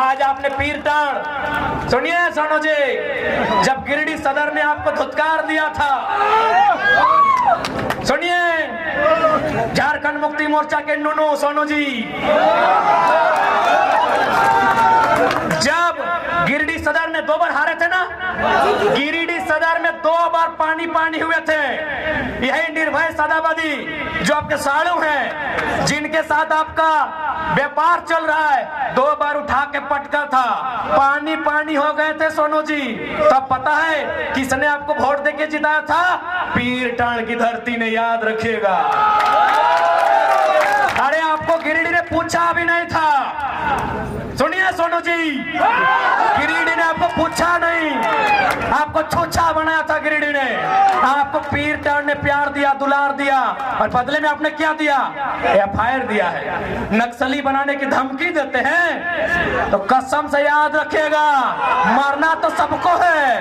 आज आपने पीर टाण सुनिए सोनू जी, जब गिरिडीह सदर ने आपको धुतकार दिया था, सुनिए झारखंड मुक्ति मोर्चा के नुनू सोनू जी, जब गिरिडीह सदर ने 2 बार हारे थे ना, गिरिडीह सदर में 2 बार पानी पानी हुए थे। यही निर्भय सदाबादी जो आपके साड़ू हैं, जिनके साथ आपका व्यापार चल रहा है, 2 बार उठा के पटका था, पानी पानी हो गए थे सोनू जी। तब पता है किसने आपको वोट देके जिताया था? पीर टाण की धरती ने, याद रखिएगा। अरे आपको गिरिडीह ने पूछा भी नहीं था, सुनिए सोनू जी, गिरिडीह ने आपको पूछा नहीं, आपको छूछा बनाया था गिरिडीह ने। आपको पीर टाण ने प्यार दिया, दुलार दिया, और बदले में आपने क्या दिया? FIR दिया है। नक्सली बनाने की धमकी देते हैं तो कसम से याद रखिएगा, मरना तो सबको है,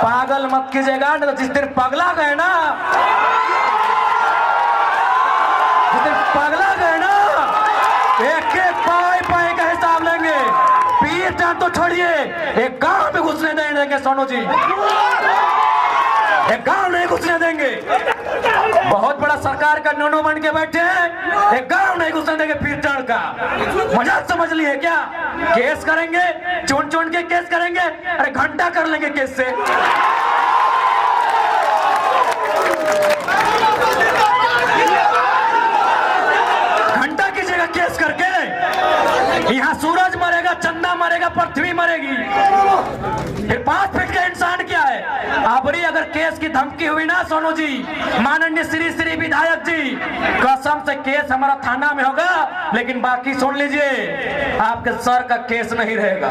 पागल मत कीजिएगा। तो जिस दिन पगला गए ना, जिस दिन पगला गए ना, एक एक पाई पाई का हिसाब लेंगे। पीर टाण तो छोड़िए, एक गांव में घुसने नहीं देंगे सोनू जी, एक गांव नहीं घुसने देंगे। बहुत बड़ा सरकार का नोनो बन के बैठे हैं, एक गांव नहीं घुसने देंगे पीर टाण का। मजाक समझ लिए क्या? केस करेंगे, चुन चुन के केस करेंगे, अरे घंटा कर लेंगे केस से। घंटा कीजिएगा केस करके। यहाँ सूरज मरेगा, चंदा मरेगा, पृथ्वी मरेगी, फिर 5 फीट का इंसान क्या है? अबरी अगर केस की धमकी हुई ना सोनू जी, माननीय श्री विधायक जी, कसम से केस हमारा थाना में होगा, लेकिन बाकी सुन लीजिए, आपके सर का केस नहीं रहेगा।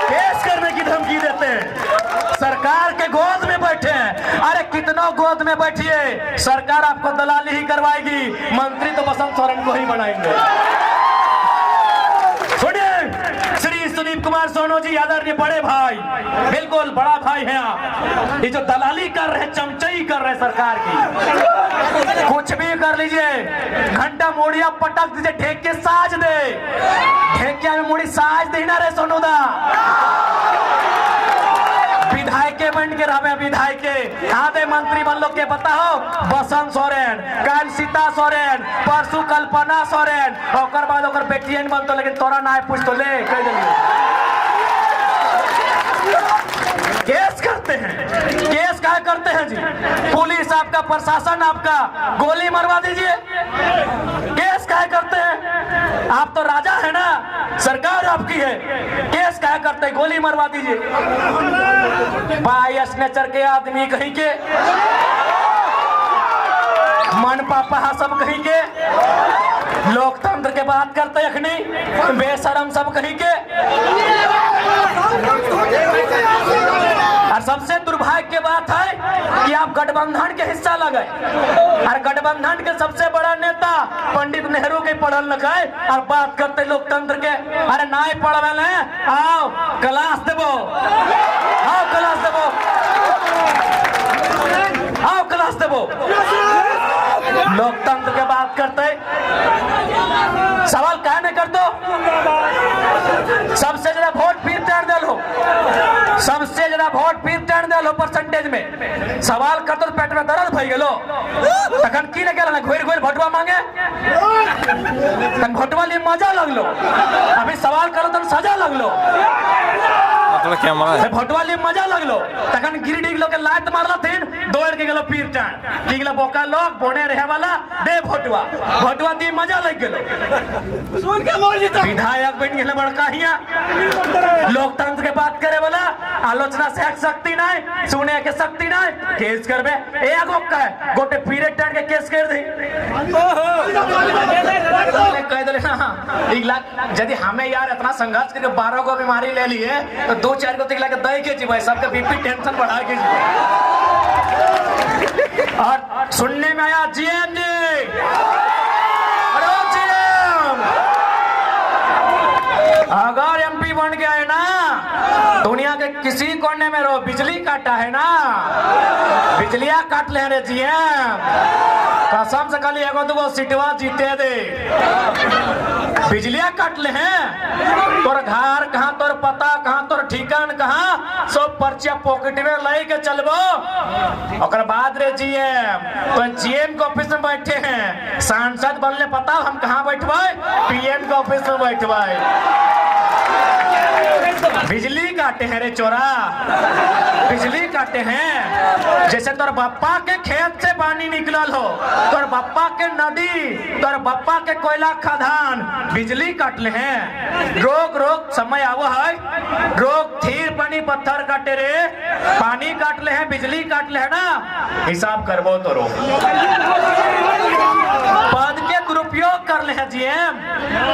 केस करने की धमकी देते हैं, सरकार के गोद में बैठे हैं। अरे कितनों गोद में बैठिए, सरकार आपको दलाली ही करवाएगी, मंत्री तो बसंत सोरेन को ही बनाएंगे। सुनिए श्री सुदीप कुमार सोनू जी, आदरणीय बड़े भाई, बिल्कुल बड़ा भाई हैं आप। ये जो दलाली कर रहे, चमचई कर रहे सरकार की, कुछ भी कर लीजिए, घंटा मुड़िया पटक दीजिए, ढेके साज दे, ढेकिया में मुड़ी साज दे ना रे सोनू दा। विधायके बन के रहे, विधायके हाँ दे, मंत्री बन लो के बताओ, बसंत सोरेन, कल सीता सोरेन, परसों कल्पना सोरेन, और बाद ओकर बेटियन बन तो, लेकिन तोरा ना पूछ तो ले कह देंगे। केस करते हैं, केस क्या करते हैं जी? पुलिस आपका, प्रशासन आपका, गोली मरवा दीजिए। केस क्या करते हैं? आप तो राजा है ना, सरकार आपकी है, केस क्या करते हैं? गोली मरवा दीजिए। बायस नेचर के आदमी कहीं के, मन पापा सब कहीं के, लोकतंत्र के बात करते अखनी, बेशरम सब कहीं के। और सबसे दुर्भाग्य की बात है कि आप गठबंधन के हिस्सा लगे, और गठबंधन के सबसे बड़ा नेता पंडित नेहरू के पढ़ल लिखे, और बात करते लोकतंत्र के। अरे नाय पढ़वेल है, आओ क्लास देवो, आओ क्लास देवो, आओ क्लास देवो। लोकतंत्र के बात करते, सवाल क्या नहीं कर दो? सबसे ज्यादा वोट पीर टाण दे लो, सबसे ज्यादा वोट पीर टाण दे लो परसेंटेज में। सवाल कर दो पेट में दर्द भई गेलो, तखन की लगे ना घोर घोर भोटवा मांगे, तन भोटवा लिए मजा लगलो, अभी सवाल करो तो सजा लगलो, भोटवा लिए मजा लगलो, तखन गिरिडीह लोग के लात मारला थीन, दौड़ के गेलो पीर टाण, की गेलो बोका लोग बोने रहे वाला दे भोटवा, भोटवा दी मजा लग गेलो, सुन के मोर जीता विधायक बन गेले बड़का हिया। लोकतंत्र के बात करे वाला, आलोचना से शक्ति नहीं, सुने के शक्ति नहीं, केस करबे एगो कहे गोटे पीरे टाण के केस कर दे, कह दे ना यदि हमें यार इतना संघर्ष करके 12 को बीमारी ले लिए, तो 2-4 को तिगला के दही के जीवे, सबके बीपी टेंशन बढ़ा के जीवे। और सुनने में आया जीएम जी, अरे जीएम अगर एमपी बन गया है ना, दुनिया के किसी कोने में रहो, बिजली काटा है ना, बिजलियां काट ले रे जीएम, कसम से खाली एगो दूगो सीटवा जीते दे। बिजलियां काट ले हैं, तोर घर कहाँ, तोर पता कहाँ, तोर ठिकान कहाँ, सब पर्चिया पॉकेट में ले के चलबो। और बाद रे जीएम, तो जीएम के ऑफिस में बैठे हैं, सांसद बनले पता हम कहाँ बैठबे, पीएम के ऑफिस में बैठबे। बिजली काटे हैं रे चोरा, बिजली काटे हैं। जैसे तोर बप्पा के खेत से पानी निकलल हो, तोर बप्पा के नदी, तोर बप्पा के कोयला खदान, बिजली काटले हैं। रोक रोक समय आवो है, रोक थीर पानी पत्थर काटे रे, पानी काटले हैं, बिजली काटले है ना, हिसाब करबो तो रोक। पद के दुरुपयोग कर ले हैं जीएम,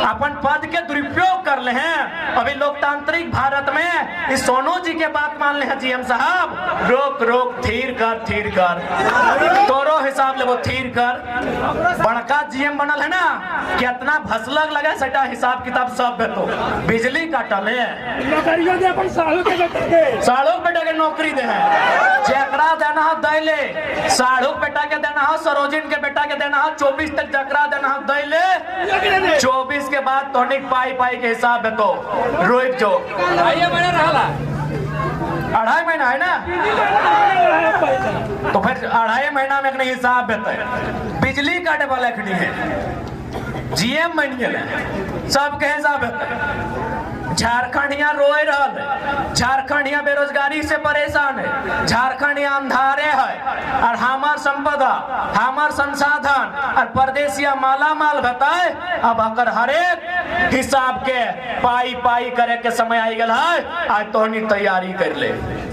अपन पद के दुरुपयोग कर ले हैं। अभी लोकतांत्रिक भारत में इस सोनू जी के बात मान ले हैं जीएम साहब, रोक रोक थीर कर, तोरो हिसाब ले वो थीर कर। बड़का जीएम बनल है ना, कितना भसलग लगे सटा हिसाब किताब सब बेतो, बिजली काटल है, नौकरियों दे अपन सालों के बेटा के नौकरी दे है, जेकरा देना हो दे ले, साढ़ू बेटा के देना हो, सरोजिन के बेटा के देना हो, 24 तक जकरा देना हो दे ले, 24 के बाद तोनिक पाई के हिसाब है तो रोक जो 2.5 महीना है ना, तो फिर 2.5 महीना में अपने हिसाब है। बिजली काटे वाला खड़ी है, जीएम बन गए, सबके हिसाब है। झारखंड यहाँ रोए रहा है, झारखंड यहाँ बेरोजगारी से परेशान है, झारखंड यहाँ अंधारे है, और हमार संपदा, हमार संसाधन और प्रदेशिया माला माल बताए। अब अगर हरेक हिसाब के पाई करे के समय आई गल है, आज तो तैयारी कर ले।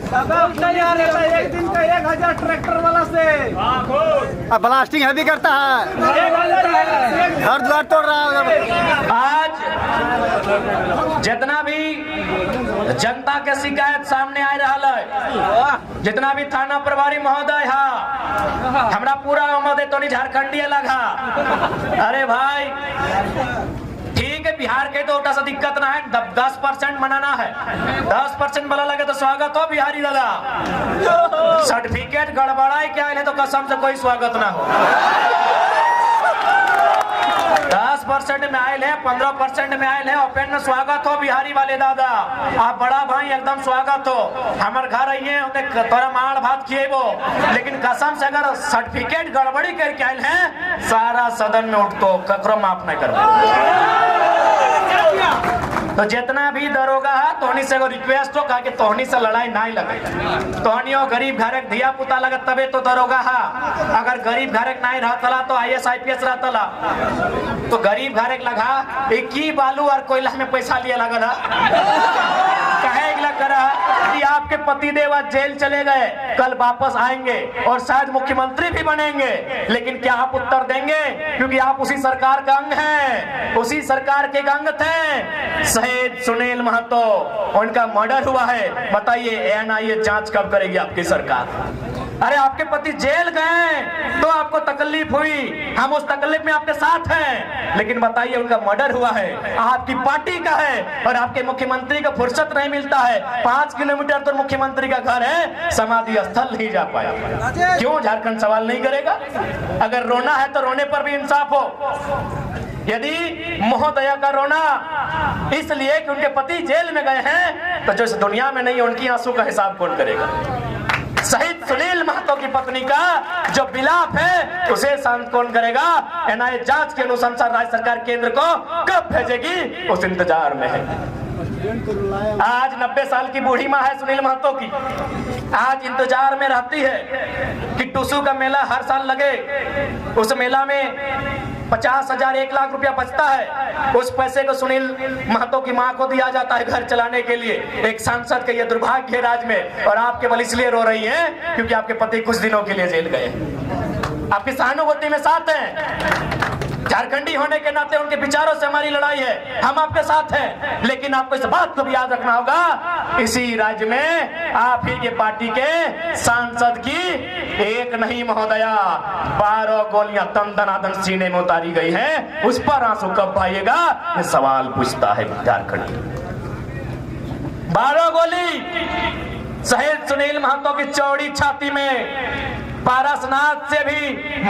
तैयार है, एक दिन का 1000 ट्रैक्टर वाला से अब ब्लास्टिंग है भी करता है, घर द्वार तोड़ रहा है। आज जितना भी जनता के शिकायत सामने आ रहा है, जितना भी थाना प्रभारी महोदय है, हमरा पूरा महोदय तो नहीं झारखंडी लगा। अरे भाई ठीक है, बिहार के तो सा दिक्कत ना है, 10% मनाना है, 10% वाला लगे तो स्वागत हो बिहारी दादा। सर्टिफिकेट गड़बड़ाई क्या है तो कसम से कोई स्वागत ना हो। 10% में आयल है, 15% में आयल है, ओपन में स्वागत हो बिहारी वाले दादा, आप बड़ा भाई एकदम स्वागत हो, हमारे घर आइए, तोरा मार भात खिएबो। लेकिन कसम से अगर सर्टिफिकेट गड़बड़ी करके आयल है, सारा सदन में उठतो, ककरो माफ नहीं करबो। तो जितना भी दरोगा है तोहनी से रिक्वेस्ट हो, कहा कि तोहनी से लड़ाई नहीं लगे, तोहनियों गरीब घरक धिया पुता लगत तबे तो दरोगा है। अगर गरीब घरक नहीं रहता तो IAS IPS रहता, तो गरीब घरक लगा एक ही बालू और कोयला में पैसा लिया लगा था, कहे कि आपके पति देव आज जेल चले गए, कल वापस आएंगे और शायद मुख्यमंत्री भी बनेंगे, लेकिन क्या आप उत्तर देंगे? क्योंकि आप उसी सरकार का अंग हैं, उसी सरकार के अंग थे। शहीद सुनील महतो, उनका मर्डर हुआ है, बताइए NIA जांच कब करेगी आपकी सरकार? अरे आपके पति जेल गए तो आपको तकलीफ हुई, हम उस तकलीफ में आपके साथ हैं, लेकिन बताइए उनका मर्डर हुआ है, आपकी पार्टी का है, और आपके मुख्यमंत्री को फुर्सत नहीं मिलता है, 5 किलोमीटर तो मुख्यमंत्री का घर है, समाधि स्थल नहीं जा पाया। क्यों झारखंड सवाल नहीं करेगा? अगर रोना है तो रोने पर भी इंसाफ हो। यदि महोदया का रोना इसलिए कि उनके पति जेल में गए हैं, तो जो इस दुनिया में नहीं है उनकी आंसू का हिसाब कौन करेगा? शहीद सुनील महतो की पत्नी का जो विलाप है उसे शांत कौन करेगा? NIA जांच के अनुसार राज्य सरकार केंद्र को कब भेजेगी, उस इंतजार में है। आज 90 साल की बूढ़ी माँ है सुनील महतो की, आज इंतजार में रहती है कि टुसू का मेला हर साल लगे, उस मेला में 50,000 1 लाख रुपया बचता है, उस पैसे को सुनील महतो की मां को दिया जाता है घर चलाने के लिए। एक सांसद का ये दुर्भाग्य है राज्य में, और आप केवल इसलिए रो रही हैं क्योंकि आपके पति कुछ दिनों के लिए जेल गए। आपकी सहानुभूति में साथ हैं, झारखंडी होने के नाते उनके विचारों से हमारी लड़ाई है, हम आपके साथ हैं, लेकिन आपको इस बात को भी याद रखना होगा, इसी राज्य में आप ही के पार्टी के सांसद की एक नहीं महोदया 12 गोलियां तन दनादन सीने में उतारी गई है, उस पर आंसू कब पाइएगा? ये सवाल पूछता है झारखंड। 12 गोली शहीद सुनील महतो की चौड़ी छाती में पारसनाथ से भी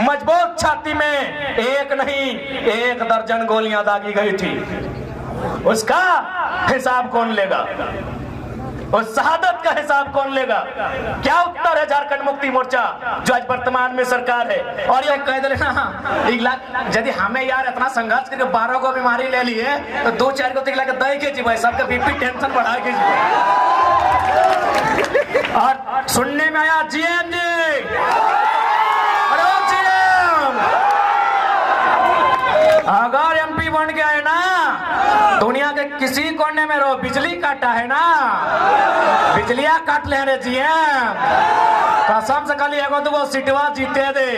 मजबूत छाती में एक नहीं 1 दर्जन गोलियां दागी गई थी। उसका हिसाब कौन लेगा? उस शहादत का हिसाब कौन लेगा? क्या उत्तर है झारखंड मुक्ति मोर्चा जो आज वर्तमान में सरकार है? और ये कह दे ना यदि हमें यार इतना संघर्ष करके 12 को बीमारी ले ली है तो 2-4 को तिगला के दे के जी भाई सबका बीपी टेंशन बढ़ा के जी। और सुनने में आया जीएम जी, अरे जीएम अगर एमपी बन गया है ना, दुनिया के किसी कोने में रहो, बिजली काटा है ना, बिजलियां काट ले रे जीएम, कसम से खाली एगो दूगो सीटवा जीते दे,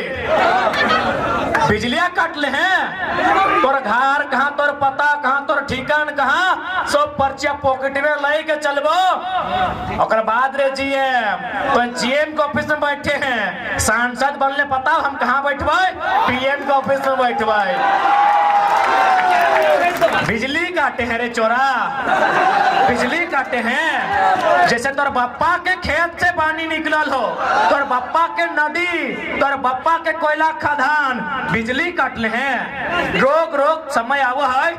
बिजलियां काट ले हैं। तोर घर कहाँ, तोर पता कहाँ, तोर ठिकान कहाँ, सब पर्चिया पॉकेट में लाई के चलबो। और बाद रे जीएम तो जीएम के ऑफिस में बैठे हैं, सांसद बनले पता हम कहाँ बैठबे? पीएम के ऑफिस में बैठबे। बिजली काटे हैं रे चोरा, बिजली काटे हैं। जैसे तोर बापा के खेत से पानी निकलल हो, तोर बापा के नदी, तोर बापा के कोयला खदान, बिजली काटले हैं। रोक रोक समय आवो है,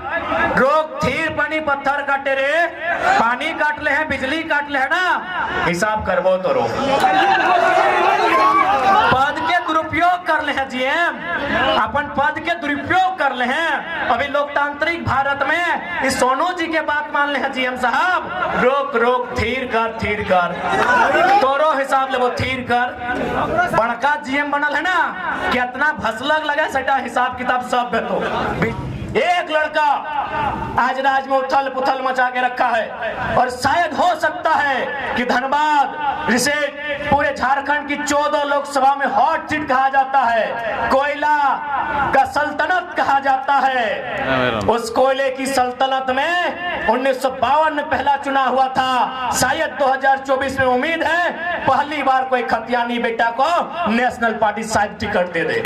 रोक थीर पानी पत्थर काटे रे, पानी काटले हैं, बिजली काटले है ना, हिसाब करबो तो रो। पद के दुरुपयोग कर ले हैं जीएम, अपन पद के दुरुपयोग कर ले हैं। अभी लोकतांत्रिक भारत में इस सोनू जी के बात मान ले हैं जीएम साहब, रोक रोक थीर कर तोरो हिसाब ले वो थीर कर। बड़का जीएम बनल है ना, कितना भसलग लगे सेटा हिसाब किताब सब बेतो। एक लड़का आज राज में उथल पुथल मचा के रखा है, और शायद हो सकता है कि धनबाद जिसे पूरे झारखंड की 14 लोकसभा में हॉट सीट कहा जाता है, कोयला का सल्तनत कहा जाता है, उस कोयले की सल्तनत में 1952 में पहला चुनाव हुआ था। शायद 2024 में उम्मीद है पहली बार कोई खतियानी बेटा को नेशनल पार्टी शायद टिकट दे दे।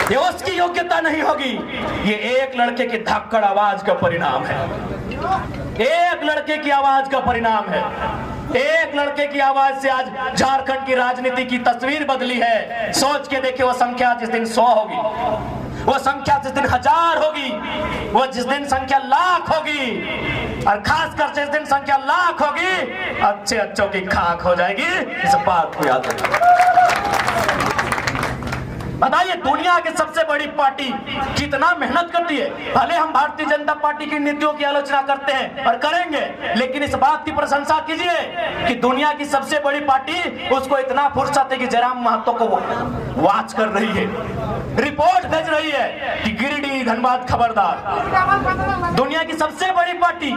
ये उसकी योग्यता नहीं होगी, ये एक लड़के की धक्कड़ आवाज का परिणाम है, एक लड़के की आवाज का परिणाम है। एक लड़के की आवाज से आज झारखंड की राजनीति की तस्वीर बदली है। सोच के देखिए, वो संख्या जिस दिन 100 होगी, वो संख्या जिस दिन 1000 होगी, वो जिस दिन संख्या लाख होगी, और खासकर जिस दिन संख्या लाख होगी, अच्छे अच्छों की खाक हो जाएगी। इस बात को याद रखिए। बताइए, दुनिया की सबसे बड़ी पार्टी कितना मेहनत करती है। भले हम भारतीय जनता पार्टी की नीतियों की आलोचना करते हैं और करेंगे, लेकिन इस बात की प्रशंसा कीजिए कि दुनिया की सबसे बड़ी पार्टी उसको इतना फुर्सत है कि जयराम महतो को वॉच कर रही है, रिपोर्ट भेज रही है कि गिरिडीह धनबाद खबरदार। दुनिया की सबसे बड़ी पार्टी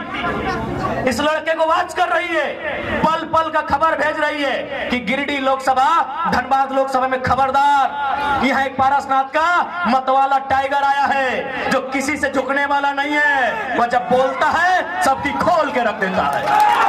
इस लड़के को वॉच कर रही है, पल पल का खबर भेज रही है कि गिरिडीह लोकसभा, धनबाद लोकसभा में खबरदार। यहाँ एक पारसनाथ का मतवाला टाइगर आया है जो किसी से झुकने वाला नहीं है, वह जब बोलता है सबकी खोल के रख देता है।